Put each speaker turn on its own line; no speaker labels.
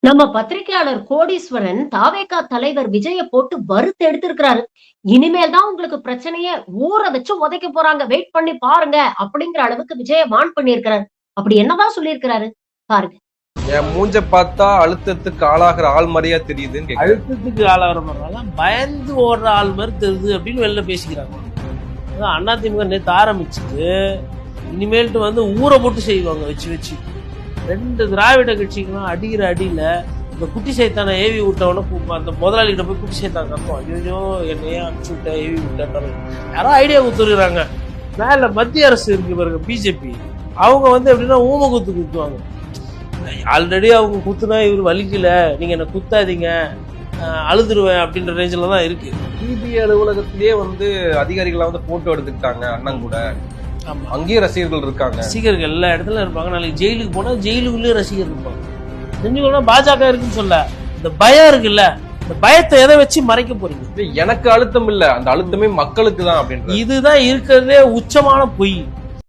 நம்ம பத்திரிகையாளர் கோடீஸ்வரன் தாவேகா தலைவர் விஜய போட்டு வறுத்து எடுத்திருக்கிறாரு. இனிமேல் தான் உங்களுக்கு பிரச்சனையே, ஊற வச்சு உதைக்க போறாங்க, வெயிட் பண்ணி பாருங்க அப்படிங்கிற அளவுக்கு விஜய வார்ன் பண்ணியிருக்கிறாரு. அப்படி என்னதான் சொல்லியிருக்கிறாரு பாருங்க.
என் மூஞ்ச பார்த்தா அழுத்தத்துக்கு ஆளாகிற ஆள் மாதிரியா தெரியுதுன்னு கேக்குறேன்.
அழுத்தத்துக்கு ஆளாகிற மாதிரிலாம் பயந்து ஓடுற ஆள் மாதிரி தெரியுது அப்படின்னு வெளில பேசிக்கிறாங்க. அதிமுக நேற்று ஆரம்பிச்சுட்டு இனிமேல்ட்டு வந்து ஊரை போட்டு செய்வாங்க வச்சு வச்சு. ரெண்டு திராவிட கட்சிகளும் அடிக்கிற அடியில இந்த குட்டி சைத்தான ஏவி விட்டவன அந்த முதலாளிகிட்ட போய் குட்டி சைத்தான் கத்தோம், ஐயோ என்னையே அனுப்பிச்சு விட்ட ஏவி விட்டாரு. யாரோ ஐடியா கொடுத்துருக்குறாங்க. மேல மத்திய அரசு இருக்கு பாருங்க, பிஜேபி, அவங்க வந்து எப்படின்னா ஊம குத்து குத்துவாங்க. ஆல்ரெடி அவங்க குத்துனா இவர் வலிக்கல, நீங்க என்ன குத்தாதீங்க, அழுதுருவேன் அப்படின்ற ரேஞ்சில தான் இருக்கு.
சிபிஐ அலுவலகத்திலேயே வந்து அதிகாரிகளை வந்து போட்டோ எடுத்துக்கிட்டாங்க அண்ணன் கூட. அங்கேயும் ரசிகர்கள் இருக்காங்க.
ரசிகர்கள் எல்லா இடத்துல இருப்பாங்க. நாளைக்கு ஜெயிலுக்கு போனா ஜெயிலுக்குள்ளேயே ரசிகர் இருப்பாங்க. செஞ்சுக்கணும் பாஜக இருக்குன்னு சொல்ல, இந்த பயம் இருக்குல்ல, இந்த பயத்தை எதை வச்சு மறைக்க போறீங்க?
எனக்கு அழுத்தம் இல்ல, அந்த அழுத்தமே மக்களுக்கு தான் அப்படின்றது.
இதுதான் இருக்கிறதே உச்சமான பொய்.